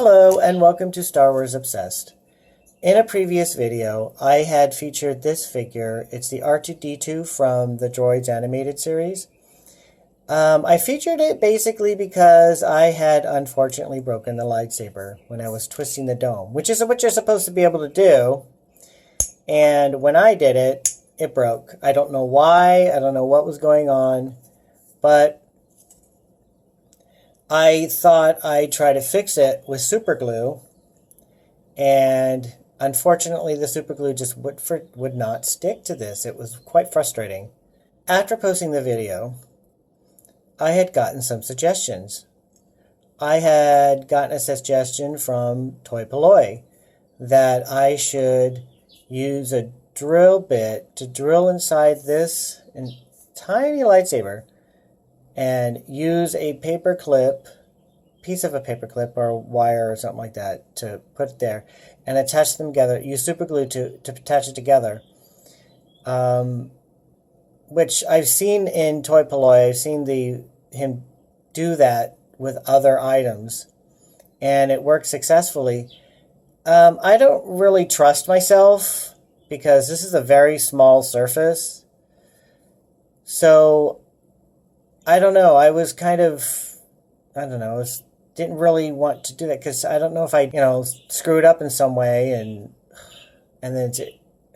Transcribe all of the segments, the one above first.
Hello and welcome to Star Wars Obsessed. In a previous video, I had featured this figure. It's the R2-D2 from the Droids animated series. I featured it basically because I had unfortunately broken the lightsaber when I was twisting the dome, which is what you're supposed to be able to do. And when I did it, it broke. I don't know why. I don't know what was going on, but I thought I'd try to fix it with super glue, and unfortunately the super glue just would not stick to this. It was quite frustrating. After posting the video, I had gotten some suggestions. I had gotten a suggestion from Toy Polloi that I should use a drill bit to drill inside this tiny lightsaber and use a paper clip, piece of a paper clip or wire or something like that to put it there and attach them together. Use super glue to attach it together. Which I've seen in Toy Polloi. I've seen him do that with other items, and it works successfully. I don't really trust myself because this is a very small surface. So I don't know. I was kind of, I don't know, didn't really want to do that because I don't know if I, screw it up in some way and then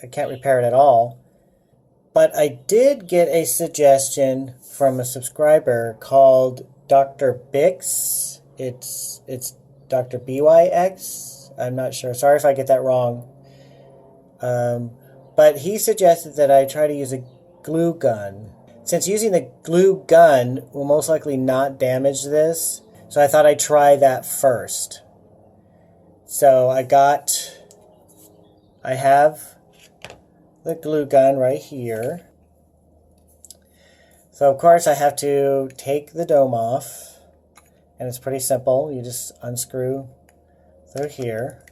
I can't repair it at all. But I did get a suggestion from a subscriber called Dr. Bix. It's Dr. BYX. I'm not sure. Sorry if I get that wrong. But he suggested that I try to use a glue gun. Since using the glue gun will most likely not damage this, so I thought I'd try that first. So I have the glue gun right here. So of course I have to take the dome off, and it's pretty simple. You just unscrew through here.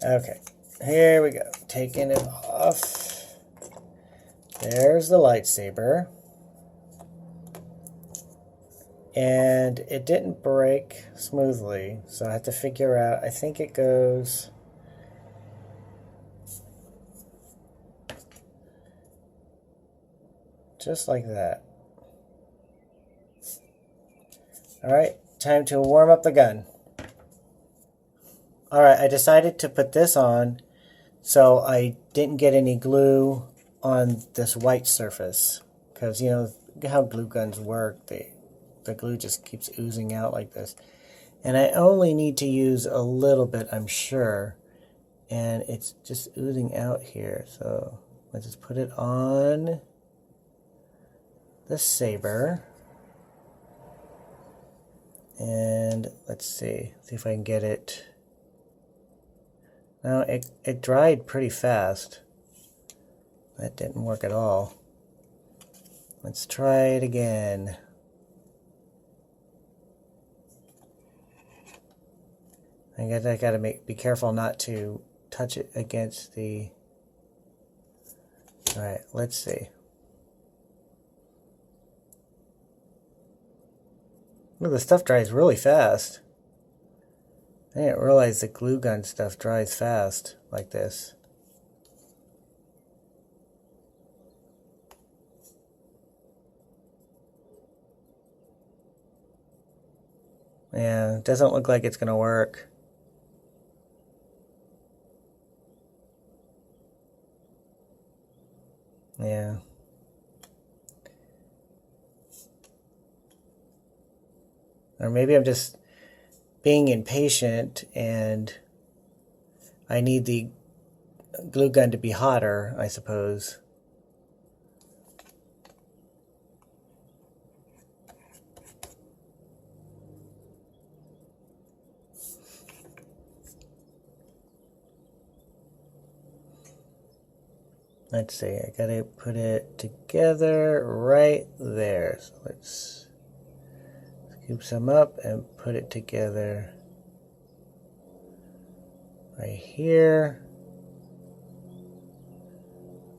Okay. Here we go. Taking it off. There's the lightsaber. And it didn't break smoothly, so I have to figure out, I think it goes just like that. Alright, time to warm up the gun. Alright, I decided to put this on so I didn't get any glue on this white surface, because how glue guns work. The glue just keeps oozing out like this, and I only need to use a little bit, I'm sure, and it's just oozing out here. So let's just put it on the saber, and let's see if I can get it. Now, it dried pretty fast. That didn't work at all. Let's try it again. I guess I gotta be careful not to touch it against the... Alright, let's see. Well, the stuff dries really fast. I didn't realize the glue gun stuff dries fast like this. Yeah, it doesn't look like it's going to work. Yeah. Or maybe I'm just being impatient and I need the glue gun to be hotter, I suppose. Let's see, I gotta put it together right there. So let's scoop some up and put it together right here.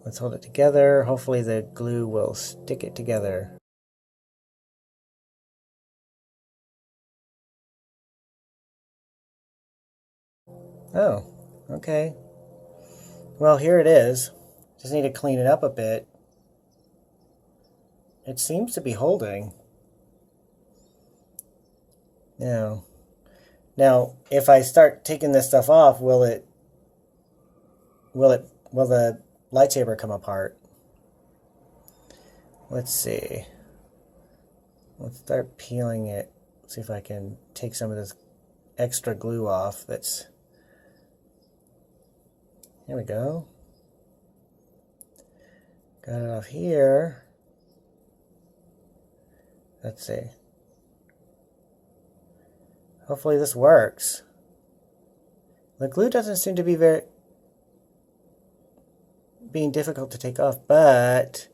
Let's hold it together. Hopefully the glue will stick it together. Oh, okay. Well, here it is. Just need to clean it up a bit. It seems to be holding. Now, if I start taking this stuff off, will the lightsaber come apart? Let's see. Let's start peeling it. See if I can take some of this extra glue off. Here we go. Got it off here. Let's see. Hopefully this works. The glue doesn't seem to be being difficult to take off, but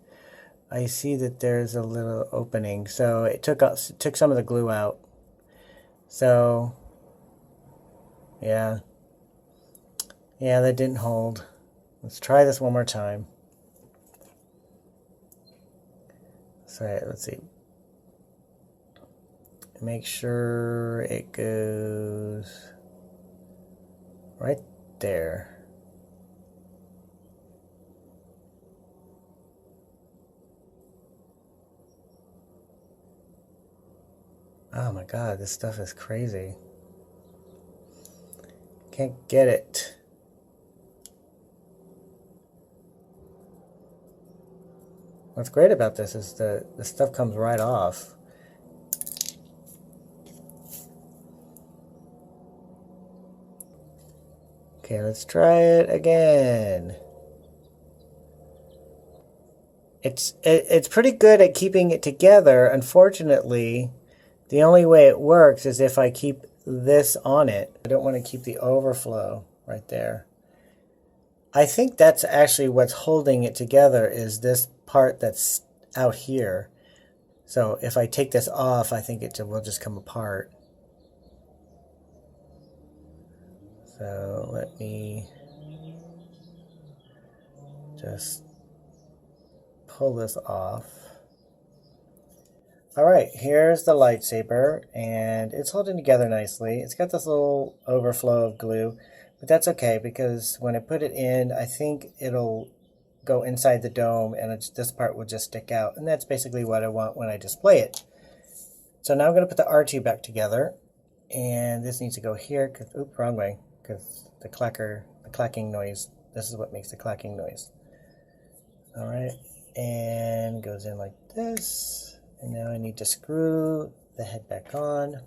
I see that there's a little opening. So it took some of the glue out. So yeah, that didn't hold. Let's try this one more time. So let's see. Make sure it goes right there. Oh my God, this stuff is crazy. Can't get it. What's great about this is the stuff comes right off. Okay, let's try it again. It's pretty good at keeping it together. Unfortunately, the only way it works is if I keep this on it. I don't want to keep the overflow right there. I think that's actually what's holding it together, is this part that's out here. So if I take this off, I think it will just come apart. So let me just pull this off. Alright, here's the lightsaber, and it's holding together nicely. It's got this little overflow of glue, but that's okay because when I put it in, I think it'll go inside the dome and this part will just stick out. And that's basically what I want when I display it. So now I'm going to put the R2 back together, and this needs to go here, oops, wrong way. Because the clacking noise, this is what makes the clacking noise. All right, and goes in like this. And now I need to screw the head back on.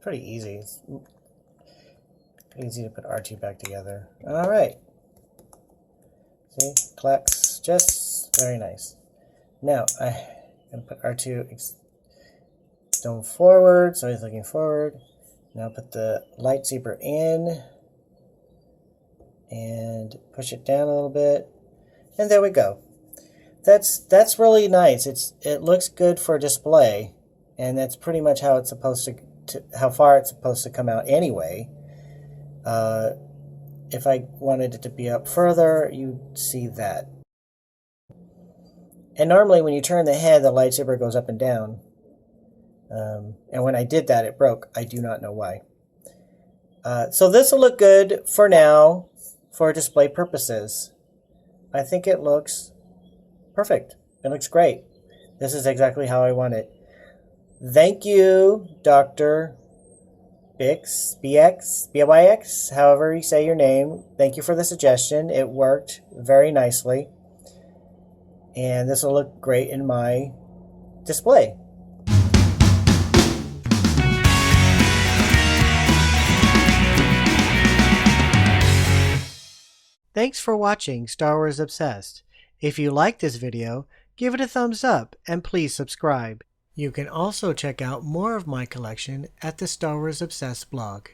Pretty easy. It's pretty easy to put R2 back together. All right. See, clacks just very nice. Now, I'm going to put R2 stone forward, so he's looking forward. Now put the lightsaber in and push it down a little bit. And there we go. That's really nice. It looks good for display, and that's pretty much how it's supposed to how far it's supposed to come out anyway. If I wanted it to be up further, you'd see that. And normally when you turn the head, the lightsaber goes up and down. And when I did that, it broke. I do not know why. So this will look good for now for display purposes. I think it looks perfect. It looks great. This is exactly how I want it. Thank you, Dr. BYX, however you say your name. Thank you for the suggestion. It worked very nicely. And this will look great in my display. Thanks for watching Star Wars Obsessed. If you like this video, give it a thumbs up and please subscribe. You can also check out more of my collection at the Star Wars Obsessed blog.